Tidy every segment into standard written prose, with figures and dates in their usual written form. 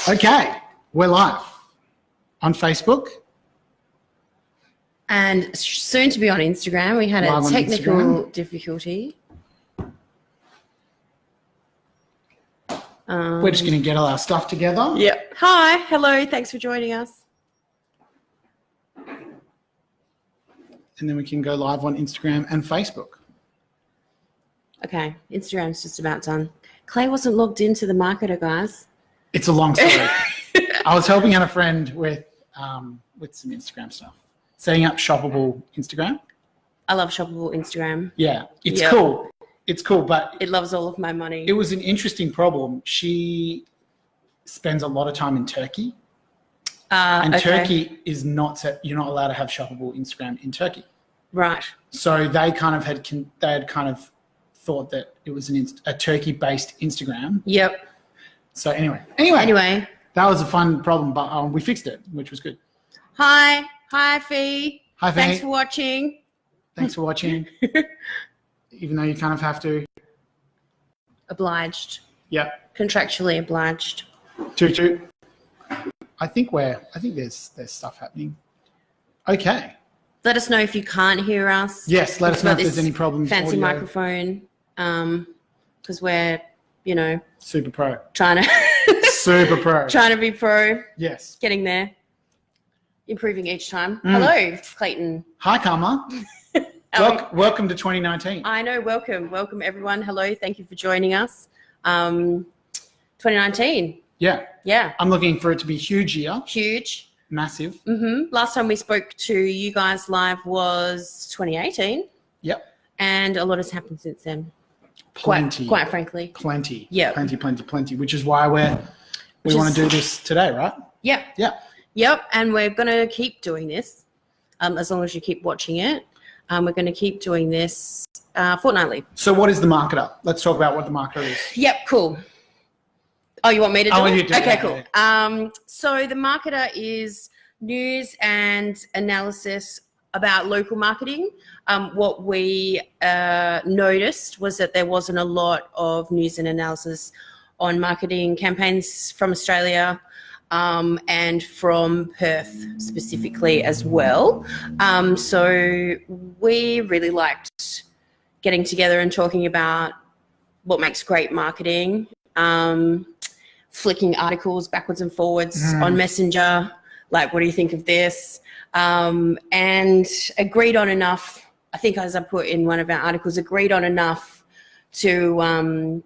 Okay, we're live on Facebook. And soon to be on Instagram. We had Live a on technical Instagram. difficulty. We're just going to get all our stuff together. Yep. Hi. Hello. Thanks for joining us. And then we can go live on Instagram and Facebook. Okay. Instagram's just about done. Clay wasn't logged into the marketer, guys. It's a long story. I was helping out a friend with some Instagram stuff. Setting up shoppable Instagram. I love shoppable Instagram. Yeah, it's cool. It's cool, but it loves all of my money. It was an interesting problem. She spends a lot of time in Turkey. And Turkey is not set. You're not allowed to have shoppable Instagram in Turkey. Right. So they kind of had thought that it was a Turkey-based Instagram. Yep. So anyway, that was a fun problem, but we fixed it, which was good. Hi, Fee. Hi, Fee. Thanks for watching. Thanks for watching. Even though you kind of have to. Obliged. Yep. Contractually obliged. Toot toot. I think there's stuff happening. Okay. Let us know if you can't hear us. Yes, let us know if there's any problems. Fancy microphone, because we're, super pro. Trying to be pro. Yes. Getting there. Improving each time. Hello, Clayton. Hi, Karma. Welcome to 2019. I know. Welcome everyone. Hello. Thank you for joining us. 2019. Yeah. I'm looking for it to be huge year. Huge. Massive. Last time we spoke to you guys live was 2018. Yep. And a lot has happened since then. Plenty. Quite frankly. Plenty. Yeah. Plenty. Which is why we want to do this today, right? Yep. Yeah. Yep. And we're going to keep doing this as long as you keep watching it. We're going to keep doing this fortnightly. So what is the marketer? Let's talk about what the marketer is. Yep. Cool. Oh, you want me to do it? You do. Okay, cool. So the marketer is news and analysis about local marketing. What we noticed was that there wasn't a lot of news and analysis on marketing campaigns from Australia and from Perth specifically as well. So we really liked getting together and talking about what makes great marketing. Flicking articles backwards and forwards on Messenger, like, what do you think of this? And agreed on enough, I think as I put in one of our articles, agreed on enough to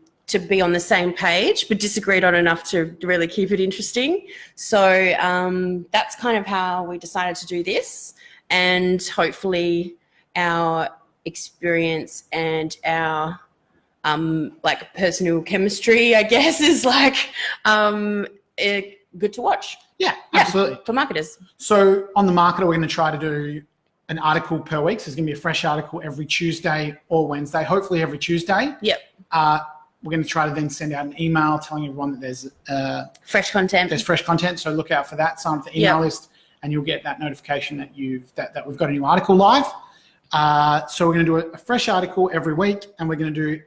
be on the same page, but disagreed on enough to really keep it interesting. So that's kind of how we decided to do this. And hopefully our experience and our like personal chemistry, I guess, is like good to watch. Yeah, absolutely. For marketers. So on the marketer, we're going to try to do an article per week. So there's going to be a fresh article every Tuesday or Wednesday, hopefully every Tuesday. Yep. We're going to try to then send out an email telling everyone that there's fresh content. There's fresh content. So look out for that. Sign up for the email list and you'll get that notification that that we've got a new article live. So we're going to do a fresh article every week, and we're going to do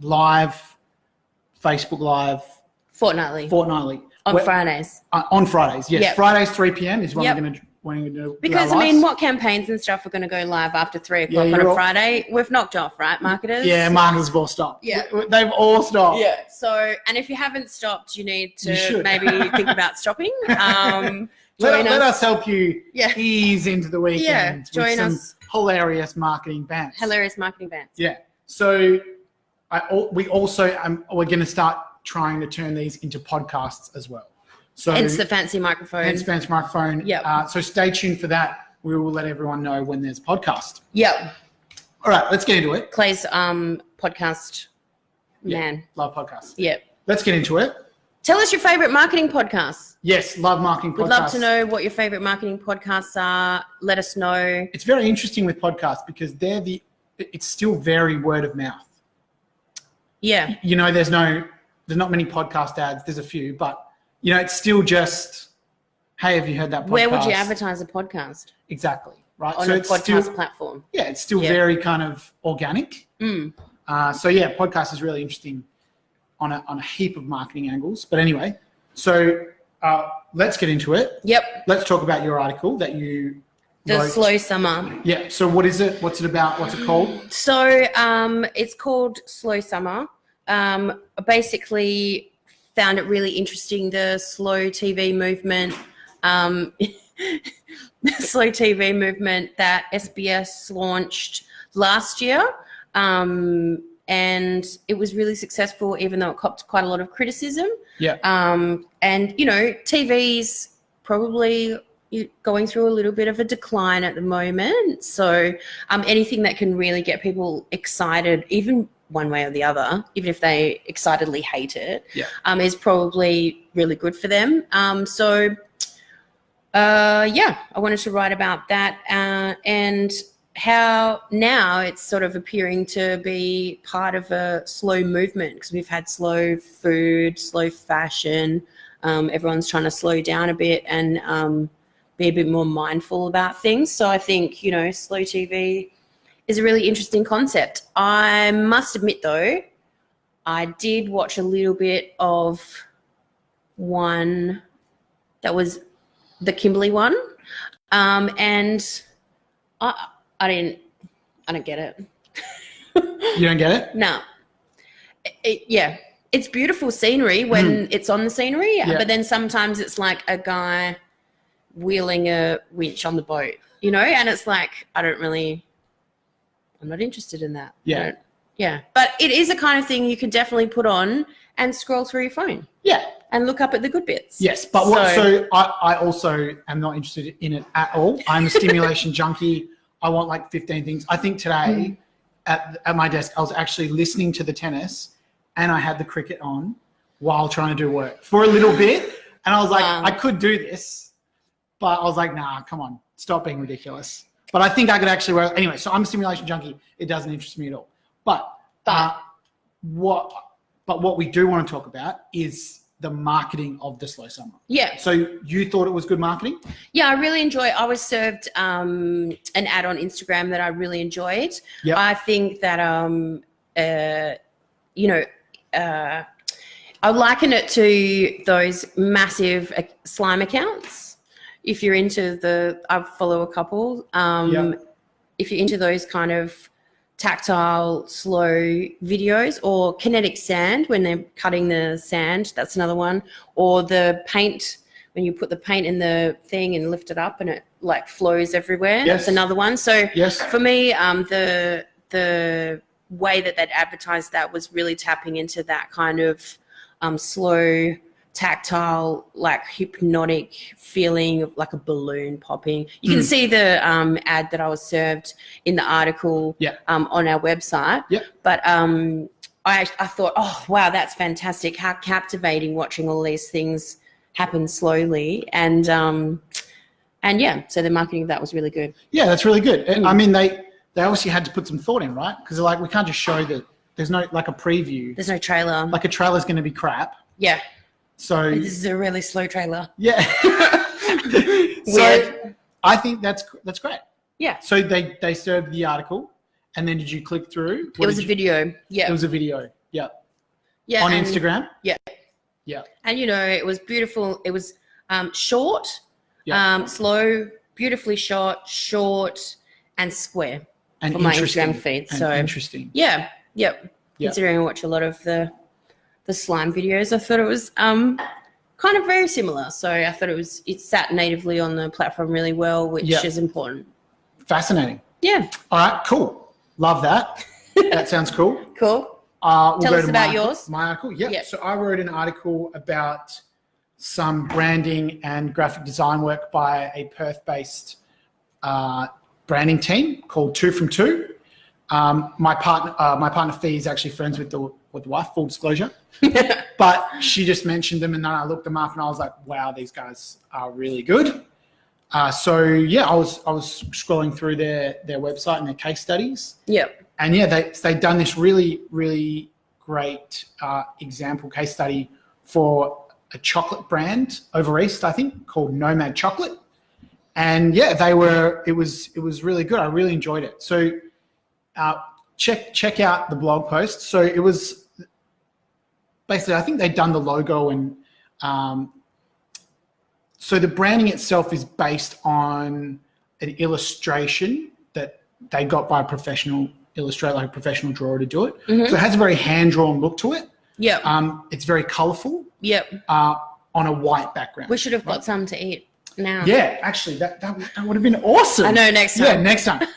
live, Facebook Live. Fortnightly. On Fridays. On Fridays, yes. Yep. Fridays, 3 p.m. is when we're going to do. Because, what campaigns and stuff are going to go live after 3 o'clock on a Friday? We've knocked off, right, marketers? Yeah, marketers have all stopped. Yeah. They've all stopped. Yeah. So, and if you haven't stopped, you need to maybe think about stopping. Let us help you ease into the weekend with some hilarious marketing bands. Yeah. So we're going to start trying to turn these into podcasts as well. So hence the fancy microphone. Yeah. So stay tuned for that. We will let everyone know when there's a podcast. Yep. All right, let's get into it. Clay's podcast man. Love podcasts. Yep. Let's get into it. Tell us your favorite marketing podcasts. Yes, love marketing podcasts. We'd love to know what your favorite marketing podcasts are. Let us know. It's very interesting with podcasts because it's still very word of mouth. Yeah. There's not many podcast ads. There's a few, but it's still just, hey, have you heard that podcast? Where would you advertise a podcast? Exactly. Right. On a podcast platform. Yeah, it's still very kind of organic. So yeah, podcast is really interesting on a heap of marketing angles. But anyway, so let's get into it. Yep. Let's talk about your article that you The wrote. Slow Summer. Yeah. So what is it? What's it about? What's it called? So it's called Slow Summer. Basically found it really interesting, the slow TV movement. Slow TV movement that SBS launched last year. And it was really successful, even though it copped quite a lot of criticism. Yeah. And, you know, TV's probably going through a little bit of a decline at the moment. So anything that can really get people excited, even one way or the other, even if they excitedly hate it, is probably really good for them. I wanted to write about that and how now it's sort of appearing to be part of a slow movement, because we've had slow food, slow fashion. Everyone's trying to slow down a bit and be a bit more mindful about things. So I think, you know, slow TV is a really interesting concept. I must admit, though, I did watch a little bit of one that was the Kimberley one, and I don't get it. You don't get it? No. It's beautiful scenery when it's on the scenery, but then sometimes it's like a guy wheeling a winch on the boat, you know, and it's like, I'm not interested in that. Yeah. But it is a kind of thing you can definitely put on and scroll through your phone. Yeah. And look up at the good bits. Yes, but I also am not interested in it at all. I'm a stimulation junkie. I want like 15 things. I think today at my desk, I was actually listening to the tennis and I had the cricket on while trying to do work for a little bit. And I was like, I could do this, but I was like, nah, come on, stop being ridiculous. But I think I could actually work. Anyway, so I'm a stimulation junkie. It doesn't interest me at all. But what we do want to talk about is the marketing of the Slow Summer. Yeah. So you thought it was good marketing? Yeah, I really I was served an ad on Instagram that I really enjoyed. Yep. I think that, I liken it to those massive slime accounts. If you're into I follow a couple. If you're into those kind of tactile, slow videos, or kinetic sand when they're cutting the sand, that's another one. Or the paint, when you put the paint in the thing and lift it up and it like flows everywhere. Yes. That's another one. So yes. For me, the way that they'd advertised that was really tapping into that kind of slow, tactile, like hypnotic feeling of like a balloon popping. You can see the ad that I was served in the article on our website. Yeah. But I thought, oh, wow, that's fantastic. How captivating watching all these things happen slowly. And so the marketing of that was really good. Yeah, that's really good. I mean, they obviously had to put some thought in, right? Because they're like, we can't just show that. There's no, like a preview. There's no trailer. Like a trailer's going to be crap. Yeah. So this is a really slow trailer. Yeah. So I think that's great. Yeah. So they served the article, and then did you click through? It was a video. Yeah. It was a video. Yeah. Yeah. On Instagram. Yeah. Yeah. And it was beautiful. It was short, slow, beautifully short, and square and for my Instagram feed. So interesting. Yeah. Yep. Considering I watch a lot of the slime videos, I thought it was kind of very similar. So I thought it sat natively on the platform really well, which is important. Fascinating. Yeah. All right, cool. Love that. That sounds cool. Cool. We'll Tell us about yours. My article. Yeah. So I wrote an article about some branding and graphic design work by a Perth-based branding team called 2 from 2. My partner Fee is actually friends with the wife, full disclosure. But she just mentioned them, and then I looked them up and I was like, wow, these guys are really good. I was scrolling through their website and their case studies. Yep. And they've done this really, really great example case study for a chocolate brand over East, I think, called Nomad Chocolate. And it was really good. I really enjoyed it. So check out the blog post. So it was basically, I think they'd done the logo, and so the branding itself is based on an illustration that they got by a professional illustrator, like a professional drawer, to do it. So it has a very hand-drawn look to it. Yeah. It's very colourful. Yep. On a white background. We should have got some to eat now. Yeah, actually, that would have been awesome. I know, next time. Yeah, next time.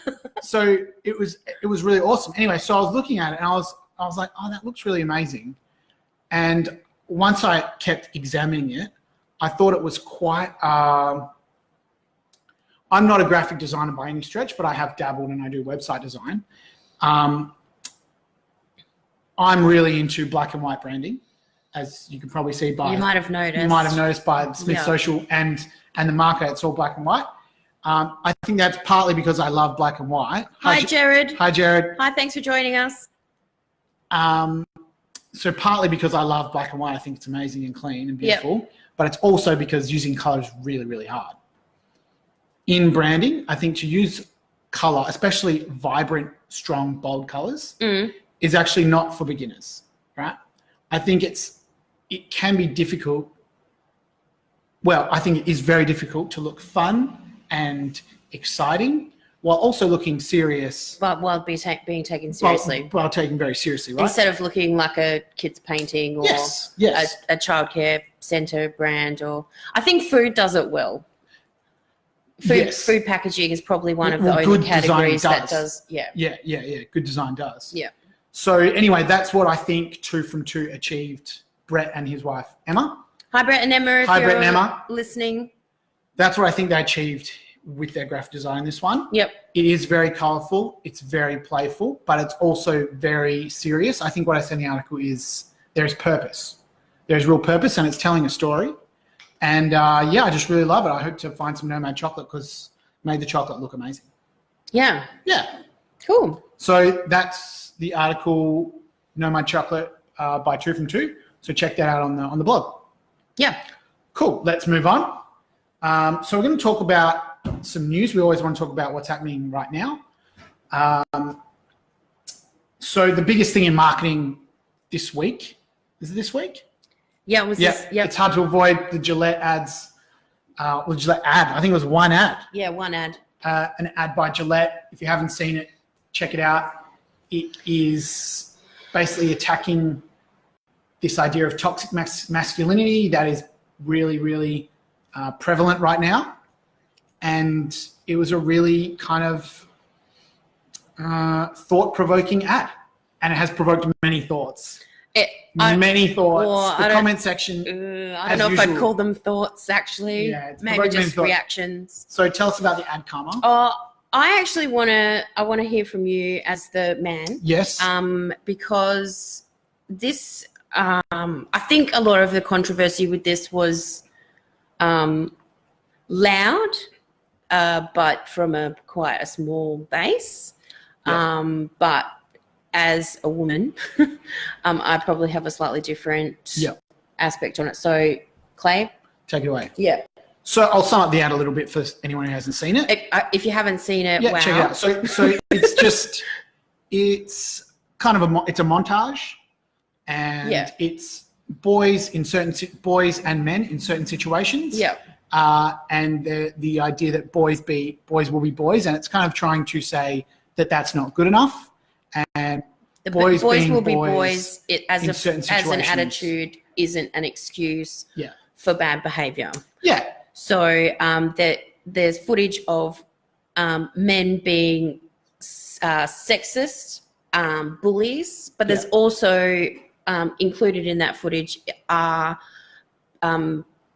So it was really awesome. Anyway, so I was looking at it and I was like, oh, that looks really amazing. And once I kept examining it, I thought it was quite. I'm not a graphic designer by any stretch, but I have dabbled and I do website design. I'm really into black and white branding, as you can probably see by. You might have noticed by Smith Social and the Marketer. It's all black and white. I think that's partly because I love black and white. Hi, Jared. Hi, Jared. Hi, thanks for joining us. So partly because I love black and white, I think it's amazing and clean and beautiful. But it's also because using color is really, really hard. In branding, I think to use color, especially vibrant, strong, bold colors, is actually not for beginners, right? I think it can be difficult. Well, I think it is very difficult to look fun and exciting while also looking serious. But while being taken seriously. While taken very seriously, right? Instead of looking like a kid's painting or a childcare centre brand, or I think food does it well. Food packaging is probably one of the only categories that does. Yeah. Good design does. Yeah. So anyway, that's what I think 2 from 2 achieved. Brett and his wife Emma. Hi, Brett and Emma. Hi, Brett and Emma. Listening. That's what I think they achieved with their graphic design. This one. Yep. It is very colourful. It's very playful, but it's also very serious. I think what I said in the article is there's purpose. There's real purpose, and it's telling a story. And I just really love it. I hope to find some Nomad chocolate because it made the chocolate look amazing. Yeah. Yeah. Cool. So that's the article, Nomad Chocolate by 2 from 2. So check that out on the blog. Yeah. Cool. Let's move on. So we're going to talk about some news. We always want to talk about what's happening right now. So the biggest thing in marketing this week, is it this week? Yeah, it was this. Yep. It's hard to avoid the Gillett ads. Gillett ad. I think it was one ad. Yeah, one ad. An ad by Gillette. If you haven't seen it, check it out. It is basically attacking this idea of toxic masculinity that is really, really prevalent right now. And it was a really kind of thought-provoking ad. And it has provoked many thoughts. Many thoughts. The comment section. I don't know if I'd call them thoughts, actually. Yeah, maybe just reactions. So tell us about the ad, Karma. I actually want to hear from you as the man. Yes. Because this, I think a lot of the controversy with this was loud, but from quite a small base. Yep. But as a woman, I probably have a slightly different aspect on it. So, Clay? Take it away. Yeah. So I'll sum up the ad a little bit for anyone who hasn't seen it. If you haven't seen it, wow. Check it out. So it's kind of it's a montage, and it's boys and men in certain situations. Yeah. And the idea that boys will be boys, and it's kind of trying to say that that's not good enough. And the boys will be boys. As an attitude isn't an excuse for bad behaviour. Yeah. So there's footage of men being sexist, bullies, but there's also included in that footage are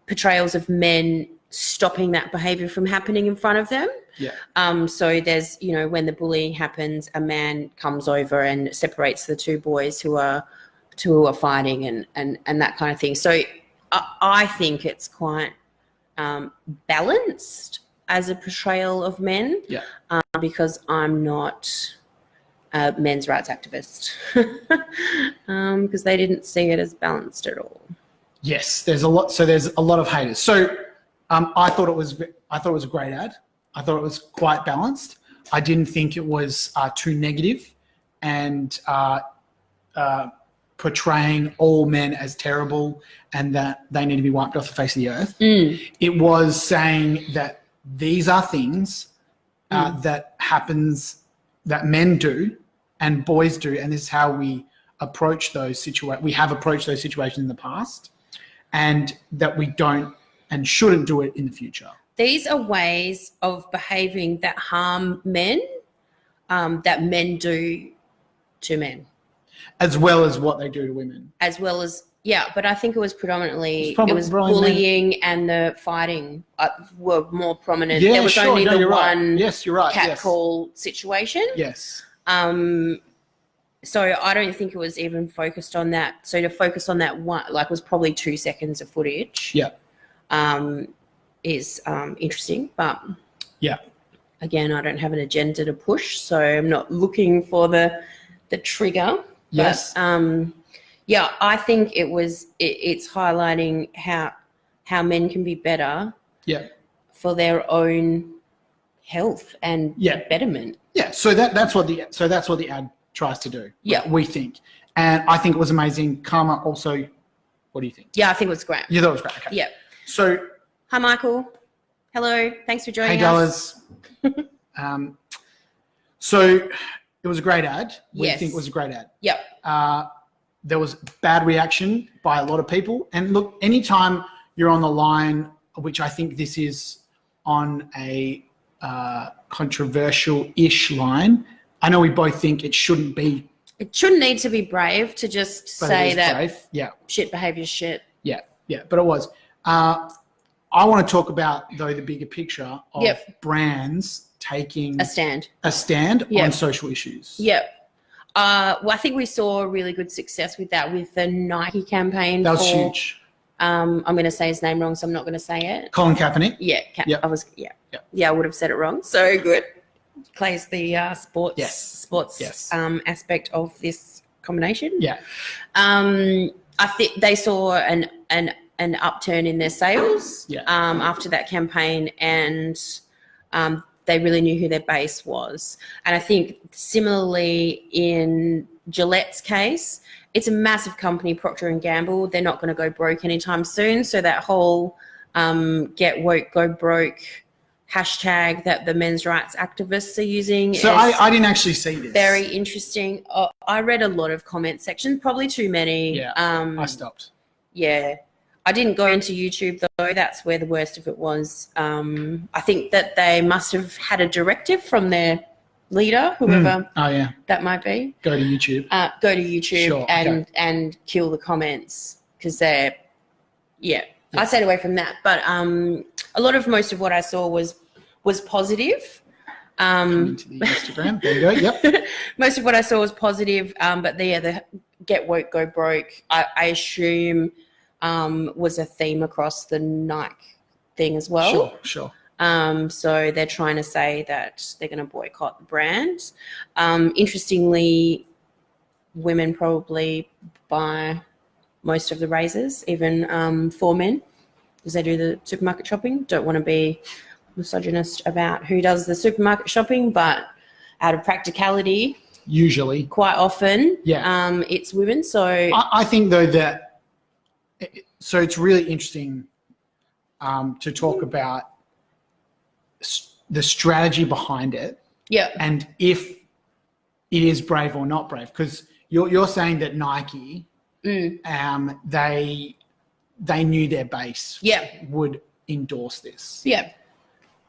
portrayals of men stopping that behaviour from happening in front of them. Yeah. So there's, when the bullying happens, a man comes over and separates the two boys who are fighting and that kind of thing. So I think it's quite balanced as a portrayal of men. Yeah. Because I'm not a men's rights activist. Because they didn't see it as balanced at all. Yes, there's a lot. So there's a lot of haters. So I thought it was a great ad. I thought it was quite balanced. I didn't think it was too negative and portraying all men as terrible and that they need to be wiped off the face of the earth. It was saying that these are things that men do and boys do, and this is how we approach those situations. We have approached those situations in the past, and that we don't and shouldn't do it in the future. These are ways of behaving that harm men, that men do to men. As well as what they do to women. As well as, yeah, but I think it was predominantly, it was bullying men. And the fighting were more prominent. Yeah, there was only the one right. Yes, you're right. catcall situation. Yes. So I don't think it was even focused on that. So to focus on that one, like, was probably 2 seconds of footage. Yeah. Is interesting, but yeah. Again, I don't have an agenda to push, so I'm not looking for the trigger. Yes. But, yeah, I think it's highlighting how men can be better. Yeah. For their own health and betterment. Yeah. So that's what the ad tries to do. Yeah. We think, and I think it was amazing. Karma also. What do you think? Yeah, I think it was great. You thought it was great. Okay. Yeah. So. Hi, Michael. Hello. Thanks for joining us. Hey, Dallas. So it was a great ad. We Yes. think it was a great ad. Yep. There was bad reaction by a lot of people. And look, anytime you're on the line, which I think this is on a controversial-ish line, I know we both think it shouldn't be. It shouldn't need to be brave to just say that brave. shit behaviour is shit. Yeah, but it was. I want to talk about, though, the bigger picture of brands taking a stand on social issues. Yep. Well, I think we saw a really good success with that with the Nike campaign. That was huge. I'm going to say his name wrong, so I'm not going to say it. Colin Kaepernick. Yeah. I would have said it wrong. So good. Plays the sports aspect of this combination. Yeah. I think they saw an upturn in their sales after that campaign, and they really knew who their base was. And I think similarly in Gillette's case, it's a massive company, Procter & Gamble. They're not going to go broke anytime soon. So that whole get woke, go broke hashtag that the men's rights activists are using. So I didn't actually see this. Very interesting. I read a lot of comment sections, probably too many. Yeah, I stopped. Yeah. I didn't go into YouTube, though. That's where the worst of it was. I think that they must have had a directive from their leader, whoever that might be. Go to YouTube. And kill the comments because they're, I stayed away from that. But most of what I saw was positive. Into the Instagram. There you go. Yep. Most of what I saw was positive. But the get woke, go broke, I assume was a theme across the Nike thing as well. Sure. So they're trying to say that they're going to boycott the brand. Interestingly, women probably buy most of the razors, even for men, because they do the supermarket shopping. Don't want to be misogynist about who does the supermarket shopping, but out of practicality, usually, quite often, it's women. So I think, though, that so it's really interesting to talk about the strategy behind it. Yeah. And if it is brave or not brave, because you're saying that Nike, they knew their base would endorse this. Yeah.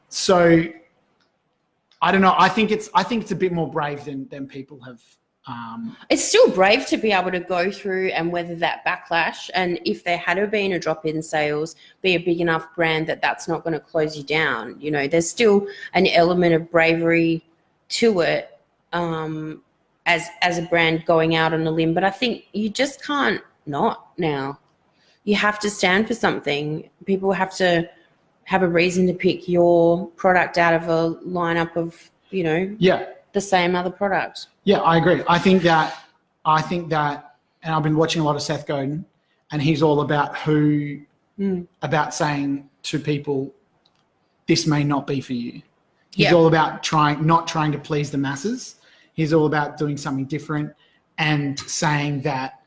So I don't know. I think it's a bit more brave than people have. It's still brave to be able to go through and weather that backlash. And if there had been a drop in sales, be a big enough brand that's not going to close you down. You know, there's still an element of bravery to it as a brand going out on a limb. But I think you just can't not now. You have to stand for something. People have to have a reason to pick your product out of a lineup of, the same other product. Yeah, I agree. I think that, and I've been watching a lot of Seth Godin, and he's all about about saying to people, this may not be for you. He's all about not trying to please the masses. He's all about doing something different and saying that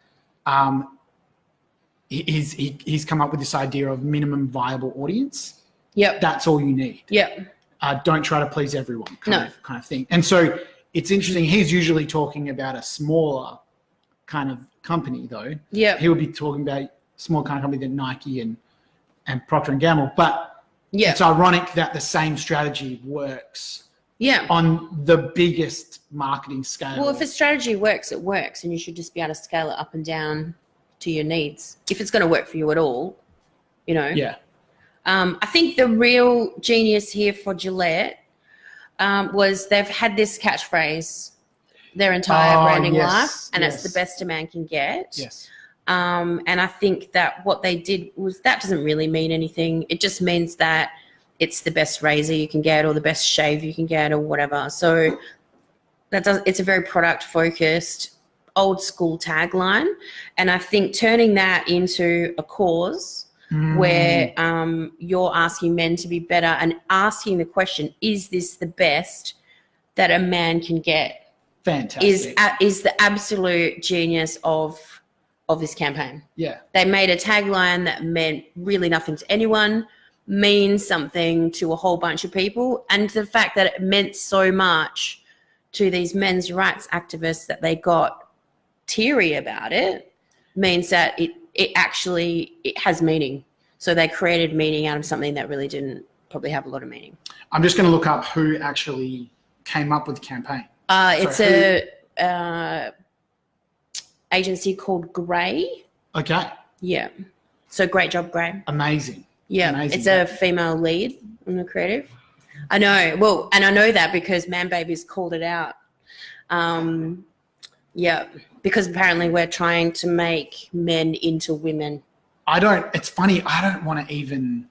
he's come up with this idea of minimum viable audience. Yep. That's all you need. Yep. Don't try to please everyone kind of thing. And so it's interesting. He's usually talking about a smaller kind of company, though. Yeah. He would be talking about a small kind of company than Nike and Procter & Gamble. But it's ironic that the same strategy works on the biggest marketing scale. Well, if a strategy works, it works, and you should just be able to scale it up and down to your needs if it's going to work for you at all, you know. Yeah. I think the real genius here for Gillett was they've had this catchphrase their entire branding life, and it's the best a man can get. Yes. And I think that what they did was that doesn't really mean anything. It just means that it's the best razor you can get or the best shave you can get or whatever. So it's a very product focused, old school tagline. And I think turning that into a cause where you're asking men to be better and asking the question, is this the best that a man can get? Fantastic. Is the absolute genius of this campaign. Yeah. They made a tagline that meant really nothing to anyone, means something to a whole bunch of people, and the fact that it meant so much to these men's rights activists that they got teary about it means that it actually has meaning. So they created meaning out of something that really didn't probably have a lot of meaning. I'm just going to look up who actually came up with the campaign. It's a agency called Grey. Okay. Yeah. So great job, Grey. Amazing. Yeah. Amazing. It's a female lead in the creative. I know. Well, and I know that because Man Babies called it out. Yeah. Because apparently we're trying to make men into women. It's funny. I don't want to even,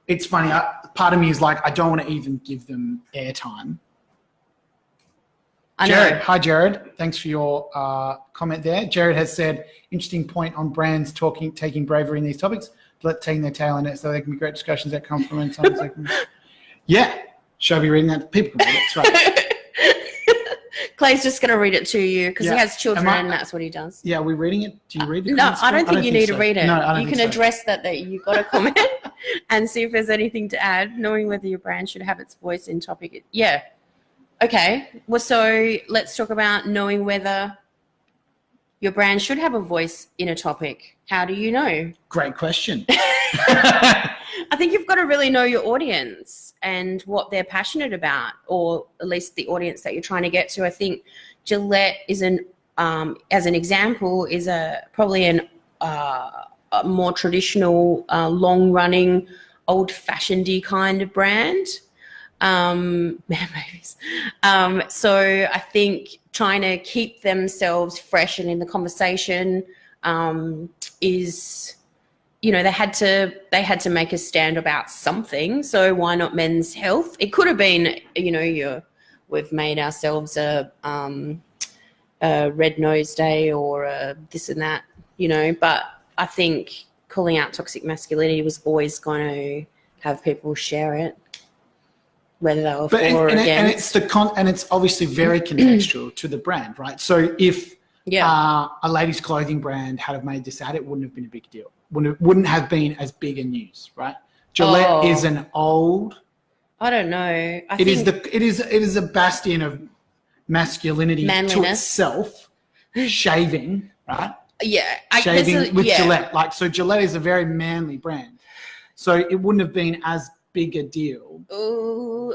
it's funny. Part of me is like, I don't want to even give them airtime. Jared. Hi, Jared. Thanks for your comment there. Jared has said, interesting point on brands taking bravery in these topics, taking their tail in it so there can be great discussions that come from it. Yeah. Shall I be reading that? People can read it. That's right. Clay's just going to read it to you because he has children and that's what he does. Yeah, are we reading it? Do you read it? No, I don't think you need to read it. No, I don't you can address that you got a comment and see if there's anything to add, knowing whether your brand should have its voice in topic. Yeah. Okay. Well, so let's talk about knowing whether your brand should have a voice in a topic. How do you know? Great question. I think you've got to really know your audience and what they're passionate about, or at least the audience that you're trying to get to. I think Gillett is as an example, is probably a more traditional, long-running, old-fashioned-y kind of brand. Man babies. So I think trying to keep themselves fresh and in the conversation is, you know, they had to make a stand about something. So why not men's health? It could have been, you know, we've made ourselves a red nose day or this and that, you know. But I think calling out toxic masculinity was always going to have people share it, whether they were for or against. And it's obviously very contextual to the brand, right? So if a ladies' clothing brand had have made this ad, it wouldn't have been a big deal. Wouldn't have been as big a news, right? Gillette is an old. I don't know. It is a bastion of masculinity to itself. Shaving, right? Yeah, shaving with Gillette. So Gillette is a very manly brand. So it wouldn't have been as big a deal.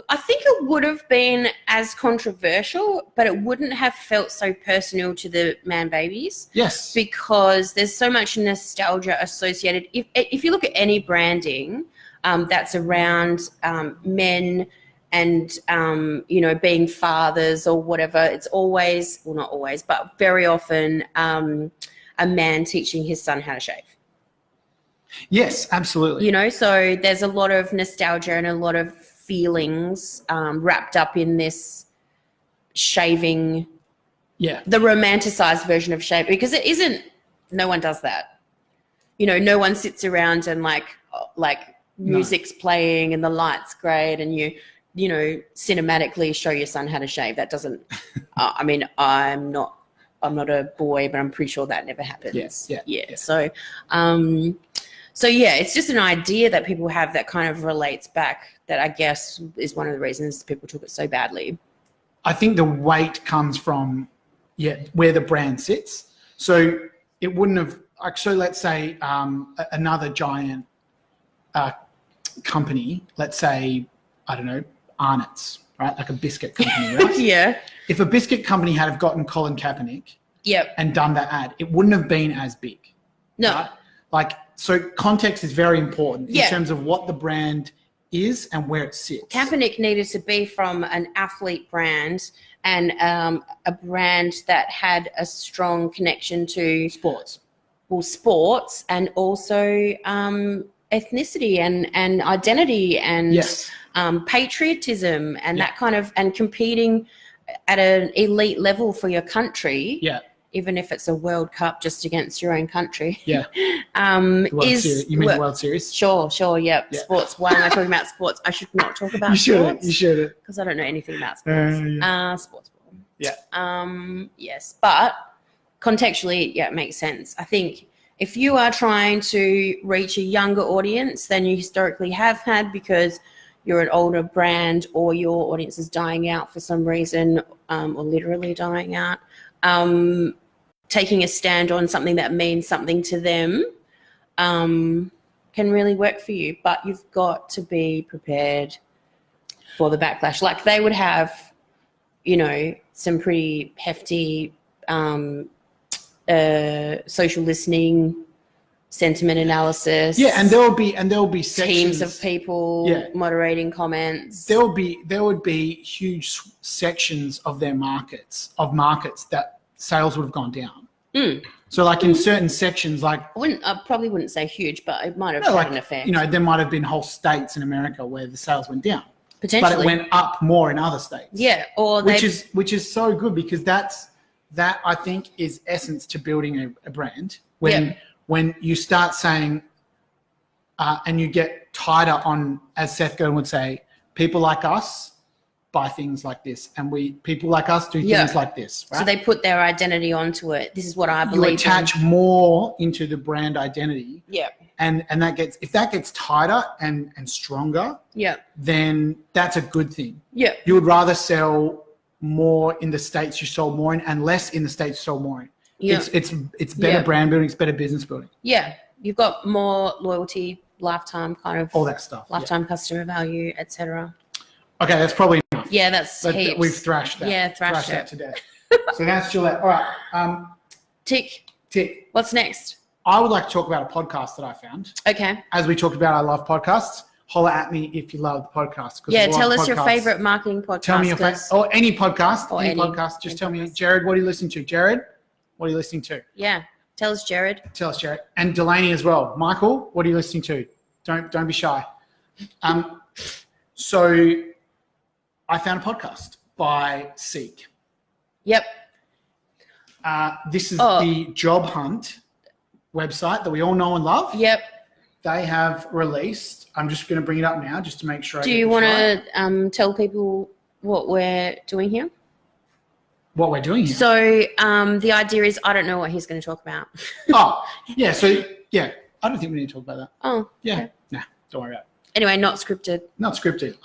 I think it would have been as controversial, but it wouldn't have felt so personal to the man babies. Yes. Because there's so much nostalgia associated. If you look at any branding that's around men and, you know, being fathers or whatever, it's always, well, not always, but very often a man teaching his son how to shave. Yes, absolutely. You know, so there's a lot of nostalgia and a lot of feelings wrapped up in this shaving. Yeah. The romanticized version of shaving, because it isn't, no one does that. You know, no one sits around and like music's playing and the light's great and you cinematically show your son how to shave. That doesn't, I'm not a boy, but I'm pretty sure that never happens. Yeah. So it's just an idea that people have that kind of relates back, that I guess is one of the reasons people took it so badly. I think the weight comes from, where the brand sits. So it wouldn't have, so let's say another giant company, let's say, I don't know, Arnott's, right? Like a biscuit company, right? Yeah. If a biscuit company had have gotten Colin Kaepernick and done that ad, it wouldn't have been as big. No. Right? Like, so context is very important in terms of what the brand is and where it sits. Kaepernick needed to be from an athlete brand and a brand that had a strong connection to sports. Well, sports and also ethnicity and identity and patriotism and that kind of, and competing at an elite level for your country. Yeah. Even if it's a World Cup just against your own country. Yeah. You mean the World Series? Sure. Yeah. Sports. Why am I talking about sports? I should not talk about sports. You should. Because I don't know anything about sports. Sports. Yeah. Yes. But contextually, it makes sense. I think if you are trying to reach a younger audience than you historically have had because you're an older brand or your audience is dying out for some reason, or literally dying out, taking a stand on something that means something to them can really work for you. But you've got to be prepared for the backlash. Like they would have, some pretty hefty social listening, sentiment analysis. Yeah, and there'll be sections, teams of people moderating comments. There would be huge sections of their markets that sales would have gone down. So like in certain sections, like I probably wouldn't say huge, but it might have had an effect. There might have been whole states in America where the sales went down. Potentially. But it went up more in other states. Yeah. Or which is so good, because that I think is essence to building a brand. When you start saying and you get tighter on, as Seth Godin would say, people like us buy things like this, and people like us do things like this. Right? So they put their identity onto it. This is what I believe. You attach more into the brand identity. Yeah. And if that gets tighter and stronger, then that's a good thing. Yeah. You would rather sell more in the states you sold more in and less in the states you sold more in. Yeah. It's better brand building, it's better business building. Yeah. You've got more loyalty, lifetime kind of all that stuff. Lifetime customer value, etc. Okay, that's probably enough. Yeah, that's heaps. We've thrashed that. Yeah, thrashed that today. So that's Gillett. All right. Tick. What's next? I would like to talk about a podcast that I found. Okay. As we talked about, I love podcasts. Holler at me if you love podcasts. Yeah, tell us your favorite marketing podcast. Tell me your favorite, or any podcast. Or any podcast. Just tell me, Jared, what are you listening to? Jared, what are you listening to? Yeah. Tell us, Jared. And Delaney as well. Michael, what are you listening to? Don't be shy. So I found a podcast by Seek. Yep. This is the job hunt website that we all know and love. Yep. They have released, I'm just going to bring it up now just to make sure. Do you want to tell people what we're doing here? What we're doing here? So the idea is, I don't know what he's going to talk about. Yeah. So, I don't think we need to talk about that. Oh. Yeah. Okay. Nah, don't worry about it. Anyway, not scripted. Unscripted.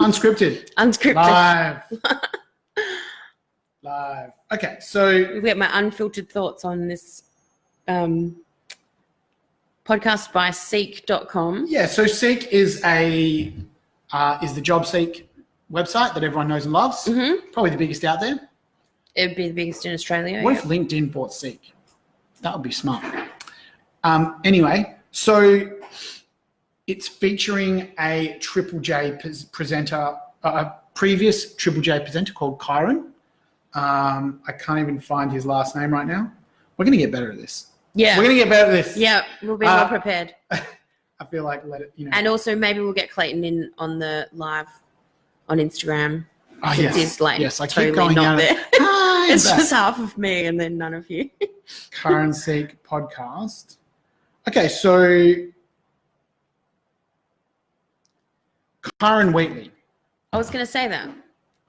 Live. Okay, so we've got my unfiltered thoughts on this podcast by Seek.com. Yeah, so Seek is the job seek website that everyone knows and loves. Mm-hmm. Probably the biggest out there. It would be the biggest in Australia. What if LinkedIn bought Seek? That would be smart. Anyway, so it's featuring a Triple J presenter, a previous Triple J presenter called Kyron. I can't even find his last name right now. We're going to get better at this. Yeah. We're going to get better at this. Yeah, we'll be more prepared. I feel like And also maybe we'll get Clayton in on the live on Instagram. Oh, yes. Yes, I keep totally going not out. there. It's just half of me and then none of you. Current Seek podcast. Okay, so Kyron Wheatley. I was going to say that.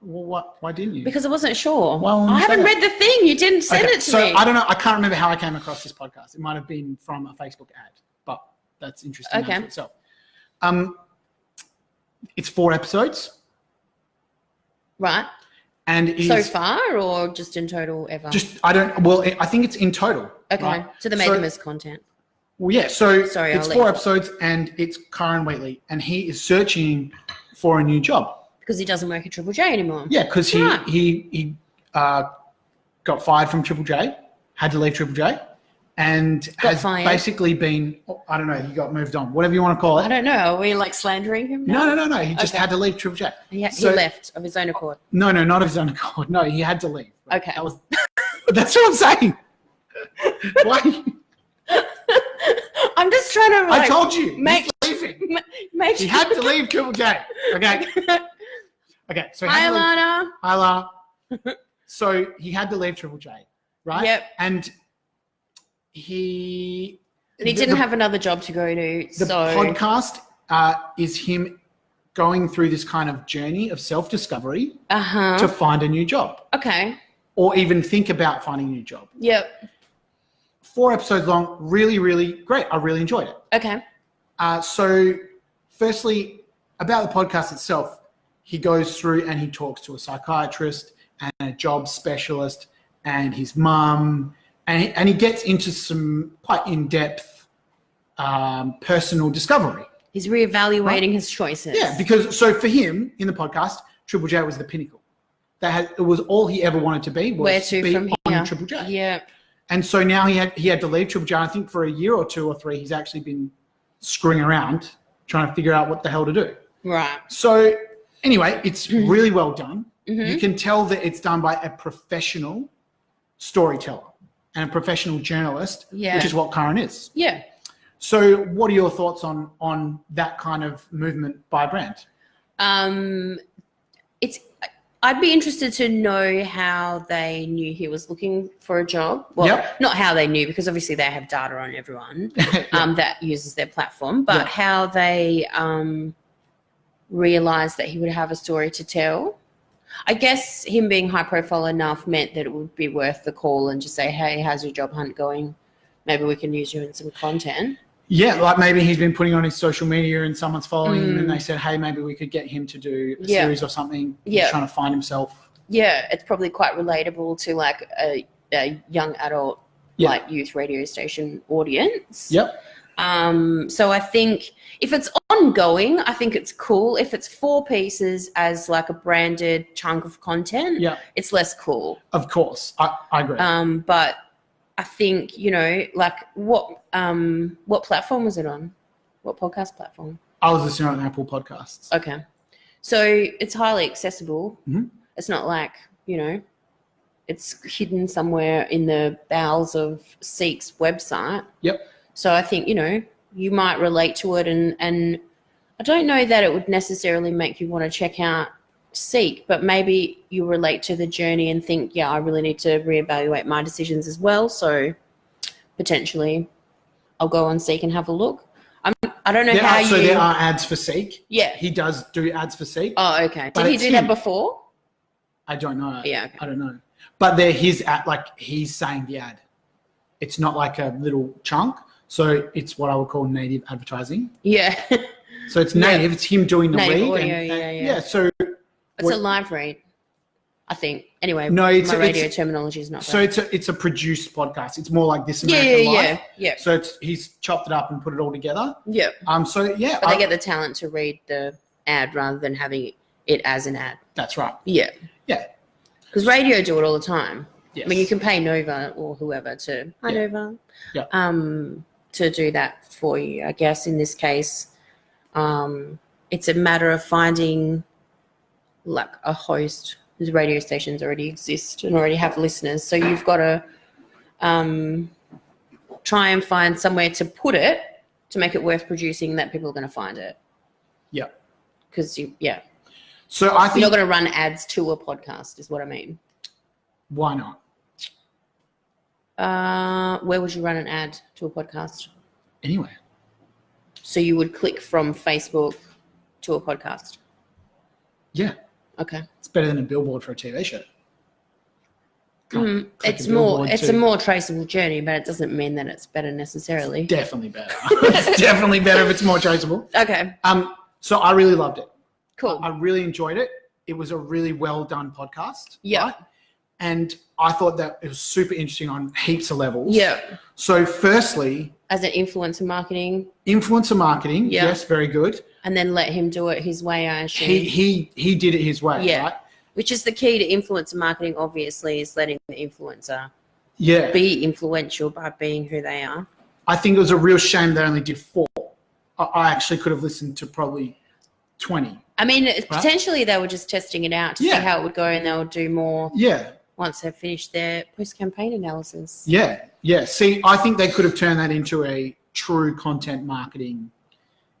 Well, why didn't you? Because I wasn't sure. Well, I haven't read the thing. You didn't send it to me. So I don't know. I can't remember how I came across this podcast. It might have been from a Facebook ad, but that's interesting in itself. It's 4 episodes. Right. And so far, or just in total ever? I think it's in total. Okay. Right? So they made them as content. Well, yeah. So it's 4 episodes, and it's Kyron Wheatley, and he is searching for a new job. Because he doesn't work at Triple J anymore. Yeah, because he got fired from Triple J, had to leave Triple J, and has basically been, I don't know, he got moved on, whatever you want to call it. I don't know. Are we like slandering him now? No. He just had to leave Triple J. He left of his own accord. No, not of his own accord. No, he had to leave. Okay. That's what I'm saying. Why? I'm just trying to. I told you. He's leaving. He had to leave Triple J. Okay. Okay. So hi, Alana. Hi, Alana. So he had to leave Triple J, right? Yep. And he didn't have another job to go to. The podcast is him going through this kind of journey of self-discovery to find a new job. Okay. Or even think about finding a new job. Yep. 4 episodes long, really, really great. I really enjoyed it. Okay. So firstly, about the podcast itself, he goes through and he talks to a psychiatrist and a job specialist and his mum, and he gets into some quite in-depth personal discovery. He's reevaluating his choices. Yeah, because so for him in the podcast, Triple J was the pinnacle. It was all he ever wanted to be. Was be from on Triple J. Yeah. And so now he had to leave Triple J. I think for a year or 2 or 3, he's actually been screwing around trying to figure out what the hell to do. Right. So anyway, it's really well done. Mm-hmm. You can tell that it's done by a professional storyteller and a professional journalist, which is what Karen is. Yeah. So what are your thoughts on that kind of movement by a brand? I'd be interested to know how they knew he was looking for a job. Well, not how they knew, because obviously they have data on everyone that uses their platform, but how they realized that he would have a story to tell. I guess him being high profile enough meant that it would be worth the call and just say, hey, how's your job hunt going? Maybe we can use you in some content. Yeah, like maybe he's been putting on his social media and someone's following him and they said, hey, maybe we could get him to do a series or something. He's trying to find himself. Yeah, it's probably quite relatable to like a young adult, like youth radio station audience. Yep. So I think if it's ongoing, I think it's cool. If it's 4 pieces as like a branded chunk of content, it's less cool. Of course, I agree. But I think, like what platform was it on? What podcast platform? I was listening on Apple Podcasts. Okay. So it's highly accessible. Mm-hmm. It's not like, it's hidden somewhere in the bowels of Seek's website. Yep. So I think, you might relate to it and I don't know that it would necessarily make you want to check out Seek, but maybe you relate to the journey and think, I really need to reevaluate my decisions as well. So potentially I'll go on Seek and have a look. I don't know So there are ads for Seek. Yeah. He does do ads for Seek. Oh, okay. Did he do that before? I don't know. Yeah. Okay. I don't know. But they're his ad, like he's saying the ad. It's not like a little chunk. So it's what I would call native advertising. Yeah. So it's native. It's him doing the native read. Audio, So it's a live read, I think. Anyway, no, my radio terminology is not. So it's a produced podcast. It's more like This American Life. Yeah. So he's chopped it up and put it all together. Yeah. But they get the talent to read the ad rather than having it as an ad. That's right. Yeah. Yeah. Because radio do it all the time. Yes. I mean, you can pay Nova or whoever to Nova. Yeah. To do that for you. I guess in this case, it's a matter of finding like a host whose radio stations already exist and already have listeners. So you've got to try and find somewhere to put it to make it worth producing that people are going to find it. Yeah. Because So I think you're not going to run ads to a podcast is what I mean. Why not? Where would you run an ad to a podcast? Anywhere. So you would click from Facebook to a podcast? Yeah. Okay. It's better than a billboard for a TV show. It's a more traceable journey, but it doesn't mean that it's better necessarily. Definitely better. It's definitely better if it's more traceable. Okay. So I really loved it. Cool. I really enjoyed it. It was a really well done podcast. Yeah. Right? And I thought that it was super interesting on heaps of levels. Yeah. So firstly, as an influencer marketing. Yes, very good. And then let him do it his way, I assume. He did it his way, yeah. right? Which is the key to influencer marketing, obviously, is letting the influencer be influential by being who they are. I think it was a real shame they only did 4. I actually could have listened to probably 20. I mean, potentially they were just testing it out to see how it would go, and they'll do more once they've finished their post-campaign analysis. Yeah, yeah. See, I think they could have turned that into a true content marketing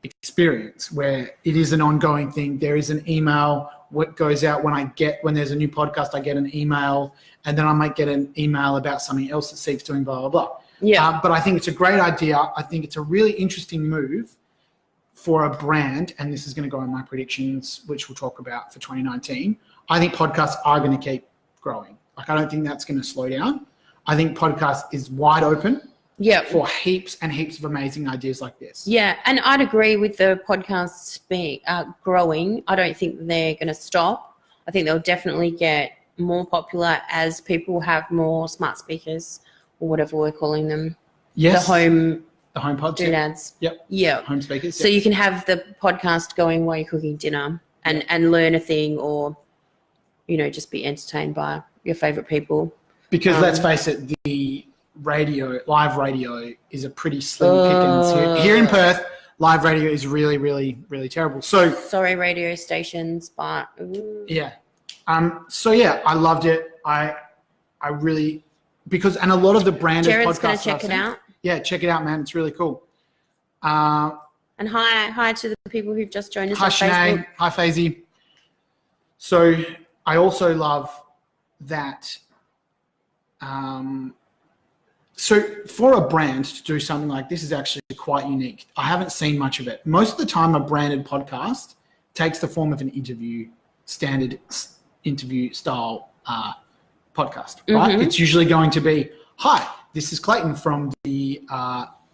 experience where it is an ongoing thing. There is an email what goes out when there's a new podcast, I get an email, and then I might get an email about something else that Seek's doing, blah, blah, blah. Yeah. But I think it's a great idea. I think it's a really interesting move for a brand, and this is going to go in my predictions, which we'll talk about for 2019. I think podcasts are going to keep growing. Like, I don't think that's going to slow down. I think podcast is wide open. Yeah. For heaps and heaps of amazing ideas like this. Yeah, and I'd agree with the podcasts being growing. I don't think they're going to stop. I think they'll definitely get more popular as people have more smart speakers or whatever we're calling them. Yes. The home pods. doodads. Yep. Yeah. Home speakers. So you can have the podcast going while you're cooking dinner and learn a thing, or, just be entertained by your favorite people. Because let's face it, the live radio is a pretty slim pickings here in Perth. Live radio is really, really, really terrible. So sorry, radio stations, but yeah. So yeah, I loved it. I really, and a lot of the branded Jared's podcasts. Gonna check it out. Yeah, check it out, man. It's really cool. And hi to the people who've just joined us on Facebook. Shanae. Hi, Faisy. So I also love that. So for a brand to do something like this is actually quite unique. I haven't seen much of it. Most of the time, a branded podcast takes the form of an standard interview style podcast, right? It's usually going to be, hi, this is Clayton from the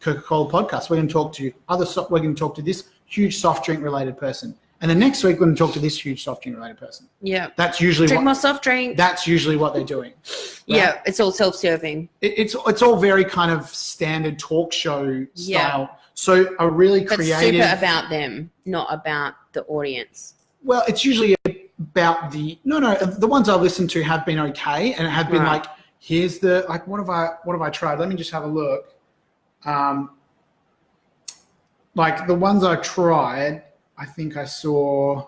Coca-Cola podcast. We're going to talk to we're going to talk to this huge soft drink related person. And then next week, we're going to talk to this huge soft drink related person. Yeah. That's usually more soft drink. That's usually what they're doing. Right? Yeah. It's all self-serving. It's all very kind of standard talk show style. So a really creative. But super about them, not about the audience. Well, it's usually about the ones I've listened to have been okay and have been like, here's what have I tried? Let me just have a look. Like the ones I tried, I think I saw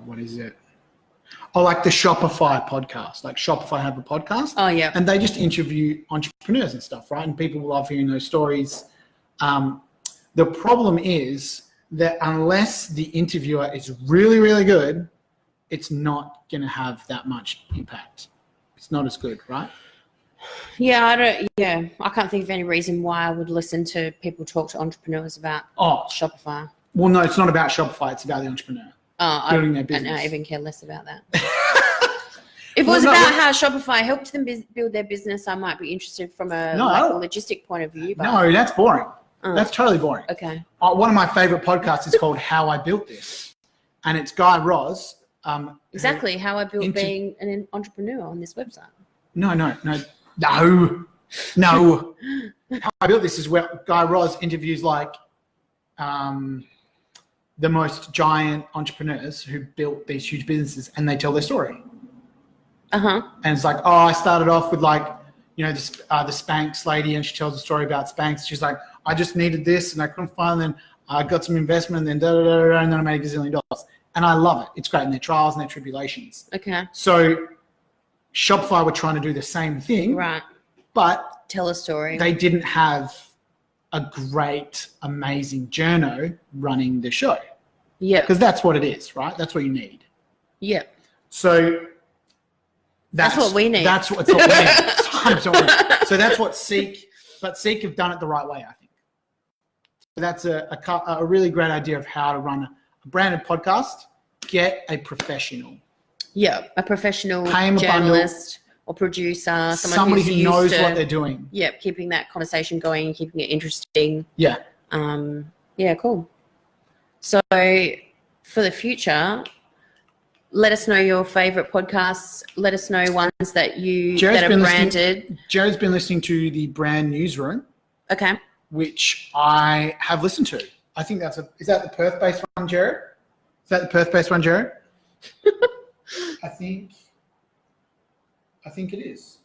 what is it? Oh, like the Shopify podcast. Like Shopify have a podcast. Oh, yeah. And they just interview entrepreneurs and stuff, right? And people love hearing those stories. The problem is that unless the interviewer is really, really good, it's not going to have that much impact. It's not as good, right? Yeah, I can't think of any reason why I would listen to people talk to entrepreneurs about Shopify. Well, no, it's not about Shopify. It's about the entrepreneur building their business. I even care less about that. If it was about how Shopify helped them build their business, I might be interested from a logistic point of view. But no, that's boring. That's totally boring. Okay. One of my favorite podcasts is called How I Built This. And it's Guy Raz. Exactly. How I built being an entrepreneur on this website. No. How I Built This is where Guy Raz interviews the most giant entrepreneurs who built these huge businesses, and they tell their story. And it's like, I started off with the Spanx lady, and she tells a story about Spanx. She's like, I just needed this and I couldn't find them. I got some investment and then and then I made $1 gazillion. And I love it. It's great in their trials and their tribulations. Okay. So Shopify were trying to do the same thing. Right. But tell a story. They didn't have a great, amazing journo running the show. Yeah. Because that's what it is, right? That's what you need. Yeah. So that's what we need. That's what we need. So that's what Seek, but Seek have done it the right way, I think. So that's a really great idea of how to run a branded podcast. Get a professional. Yeah, a professional journalist or producer, somebody who knows what they're doing. Yeah, keeping that conversation going, keeping it interesting. Yeah. Yeah, cool. So for the future, let us know your favorite podcasts. Let us know ones that that are branded. Jared's been listening to the Brand Newsroom. Okay. Which I have listened to. I think is that the Perth-based one, Jared? Is that the Perth-based one, Jared? I think it is.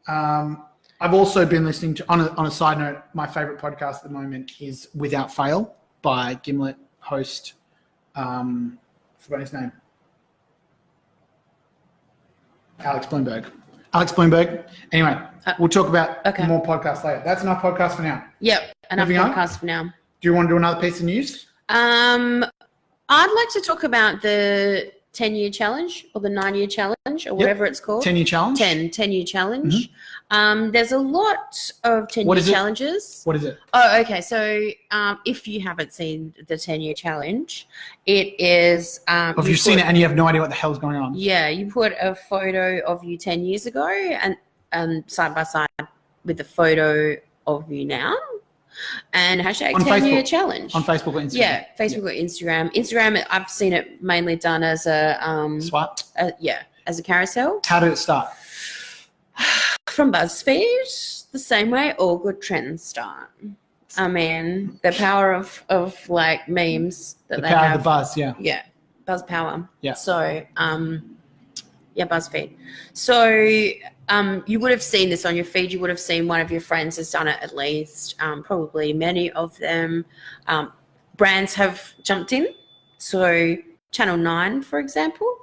I've also been listening to, on a side note, my favorite podcast at the moment is Without Fail by Gillett host. Forgot his name. Alex Bloomberg. Anyway, we'll talk about more podcasts later. That's enough podcast for now. Yep, enough podcast for now. Do you want to do another piece of news? I'd like to talk about the 10-year challenge or the 9-year challenge or whatever it's called. 10-year challenge? 10-year challenge. Mm-hmm. There's a lot of 10-year challenges. What is it? Oh, okay. So if you haven't seen the 10-year challenge, it is... If you've seen it and you have no idea what the hell's going on. Yeah, you put a photo of you 10 years ago and side by side with the photo of you now. And hashtag 10-year challenge. On Facebook or Instagram. Yeah, Facebook or Instagram. Instagram, I've seen it mainly done as a... swipe? As a carousel. How did it start? From BuzzFeed, the same way all good trends start. I mean, the power of like memes that they have. The power of the buzz, yeah. Yeah, buzz power. Yeah. So, BuzzFeed. So, you would have seen this on your feed. You would have seen one of your friends has done it at least. Probably many of them. Brands have jumped in. So, Channel 9, for example,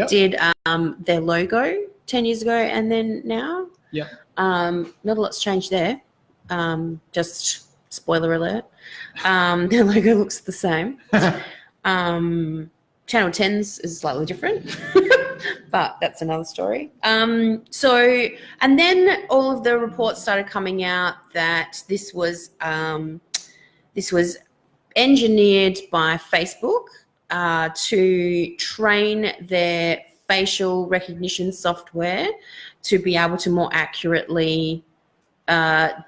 did their logo 10 years ago and then now. Yeah. Not a lot's changed there. Just spoiler alert. Their logo looks the same. Channel 10's is slightly different, but that's another story. And then all of the reports started coming out that this was engineered by Facebook to train their facial recognition software to be able to more accurately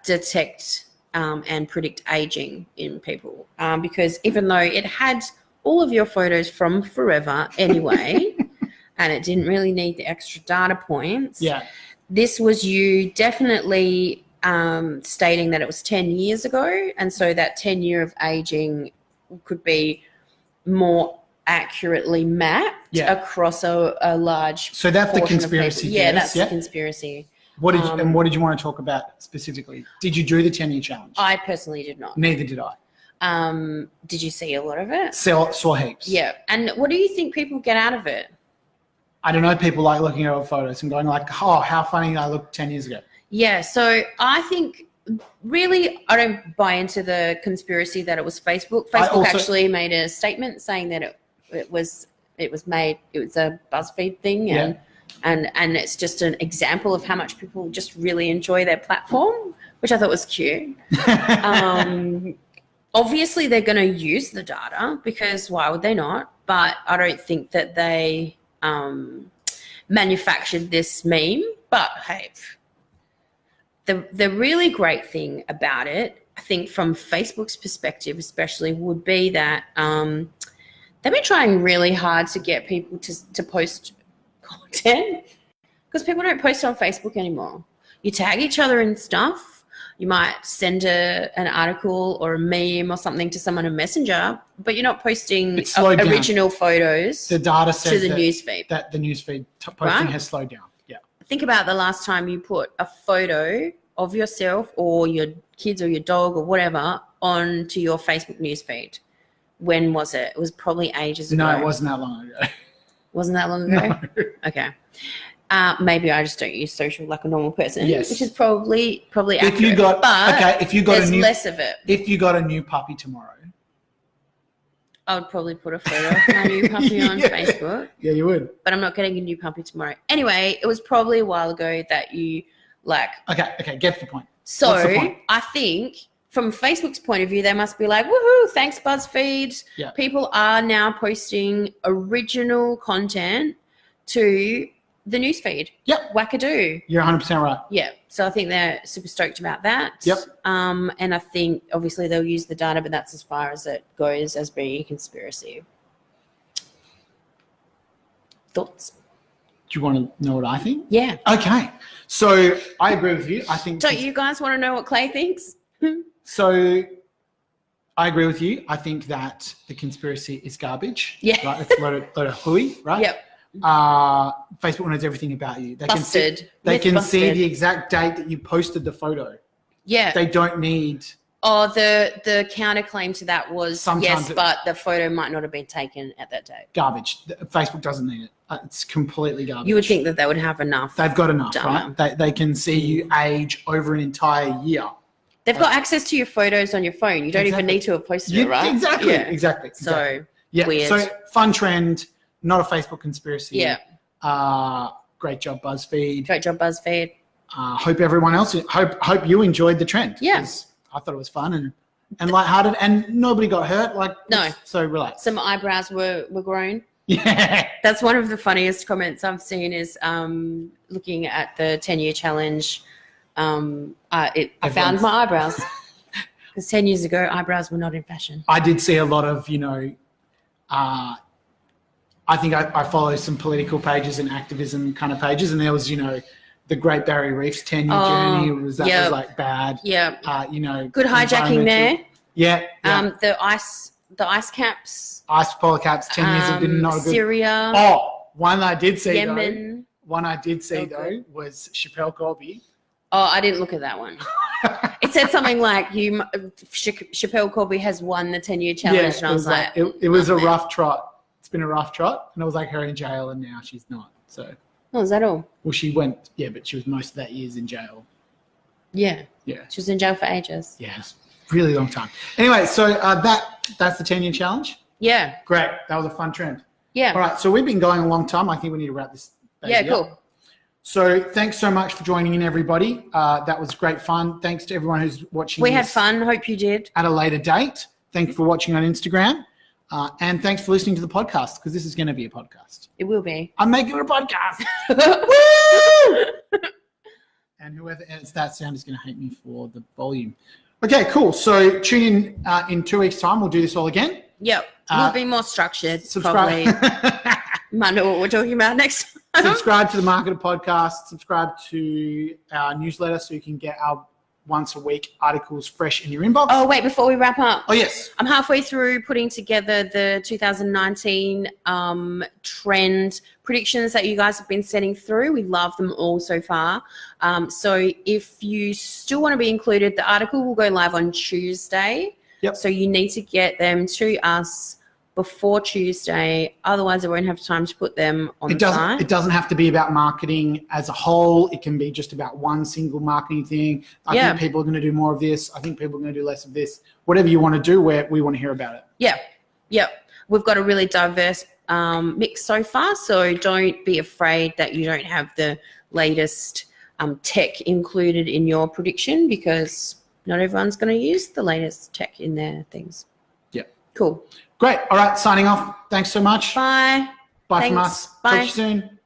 detect and predict aging in people. Because even though it had all of your photos from forever anyway, and it didn't really need the extra data points, this was you definitely stating that it was 10 years ago, and so that 10 year of aging could be more accurately mapped across a large. So that's the conspiracy. Yeah, that's the conspiracy. What did you want to talk about specifically? Did you do the 10-year challenge? I personally did not. Neither did I. Did you see a lot of it? Saw heaps. Yeah. And what do you think people get out of it? I don't know. People like looking at old photos and going like, oh, how funny I looked 10 years ago. Yeah. So I think really I don't buy into the conspiracy that it was Facebook. Facebook actually made a statement saying that it was a BuzzFeed thing and it's just an example of how much people just really enjoy their platform, which I thought was cute. Obviously they're going to use the data because why would they not? But I don't think that they manufactured this meme. But hey, the really great thing about it, I think from Facebook's perspective especially, would be that they've been trying really hard to get people to post content because people don't post on Facebook anymore. You tag each other in stuff. You might send an article or a meme or something to someone on Messenger, but you're not posting original photos the data says to the newsfeed. That the newsfeed posting has slowed down. Yeah. Think about the last time you put a photo of yourself or your kids or your dog or whatever onto your Facebook newsfeed. When was it? It was probably ages ago. No, it wasn't that long ago. Wasn't that long ago? No. Okay. Maybe I just don't use social like a normal person, yes. which is probably accurate. If you got there's less of it. If you got a new puppy tomorrow, I would probably put a photo of my new puppy on Facebook. Yeah, you would. But I'm not getting a new puppy tomorrow. Anyway, it was probably a while ago that you Like, okay, get the point. So I think from Facebook's point of view, they must be like, woohoo, thanks BuzzFeed. Yeah. People are now posting original content to the newsfeed. Yep. Wackadoo. You're 100% right. Yeah. So I think they're super stoked about that. Yep. And I think obviously they'll use the data, but that's as far as it goes as being a conspiracy. Thoughts? Do you want to know what I think? Yeah. Okay. So I agree with you. I think. Don't you guys want to know what Clay thinks? So I agree with you. I think that the conspiracy is garbage. Yeah. Right. It's a load of hooey, right? Yep. Facebook knows everything about you. They Busted. They can see the exact date that you posted the photo. Yeah. They don't need. Oh, the counterclaim to that was Sometimes but the photo might not have been taken at that date. Garbage. Facebook doesn't need it. It's completely garbage. You would think that they would have enough. They've got enough, data. right? They can see you age over an entire year. They've got access to your photos on your phone. You don't even need to have posted it, right? Exactly. Yeah. Exactly. So yeah. Weird. So fun trend, not a Facebook conspiracy. Yeah. Great job, BuzzFeed. Great job, BuzzFeed. Hope everyone else. Hope you enjoyed the trend. Yeah. I thought it was fun and lighthearted, and nobody got hurt. No. So relax. Some eyebrows were grown. Yeah. That's one of the funniest comments I've seen is looking at the 10-year challenge. I found my eyebrows because 10 years ago, eyebrows were not in fashion. I did see a lot of, I think I follow some political pages and activism kind of pages, and there was, the Great Barrier Reef's 10-year journey was like bad. Yeah. Good hijacking there. Yeah. The ice caps. Ice polar caps, 10 years have been not good. Syria. Oh, one I did see Yemen. though was Chappelle Colby. Oh, I didn't look at that one. It said something like Chappelle Colby has won the 10-year challenge, and I was like, it was a rough trot. It's been a rough trot, and it was like her in jail, and now she's not. So. Oh, is that all? Well, she went, but she was most of that years in jail. Yeah. Yeah. She was in jail for ages. Yes. Really long time. Anyway, so that's the 10-year challenge. Yeah. Great. That was a fun trend. Yeah. All right. So we've been going a long time. I think we need to wrap this. Cool. So thanks so much for joining in, everybody. That was great fun. Thanks to everyone who's watching. We had fun. Hope you did. At a later date. Thank you for watching on Instagram. And thanks for listening to the podcast, because this is going to be a podcast. It will be. I'm making it a podcast. Woo! And whoever edits that sound is going to hate me for the volume. Okay, cool. So tune in 2 weeks' time. We'll do this all again. Yep. We'll be more structured. Subscribe. Probably. Might know what we're talking about next time. Subscribe to the Marketer podcast. Subscribe to our newsletter so you can get our once a week articles fresh in your inbox. Oh, wait, before we wrap up. Oh, yes. I'm halfway through putting together the 2019 trend predictions that you guys have been sending through. We love them all so far. So if you still want to be included, the article will go live on Tuesday. Yep. So you need to get them to us before Tuesday. Otherwise, I won't have time to put them on the site. It doesn't have to be about marketing as a whole. It can be just about one single marketing thing. I think people are going to do more of this. I think people are going to do less of this. Whatever you want to do, we want to hear about it. Yeah. Yep. We've got a really diverse mix so far, so don't be afraid that you don't have the latest tech included in your prediction, because not everyone's going to use the latest tech in their things. Yeah. Cool. Great. All right. Signing off. Thanks so much. Bye. Bye from us. Bye. Talk to you soon.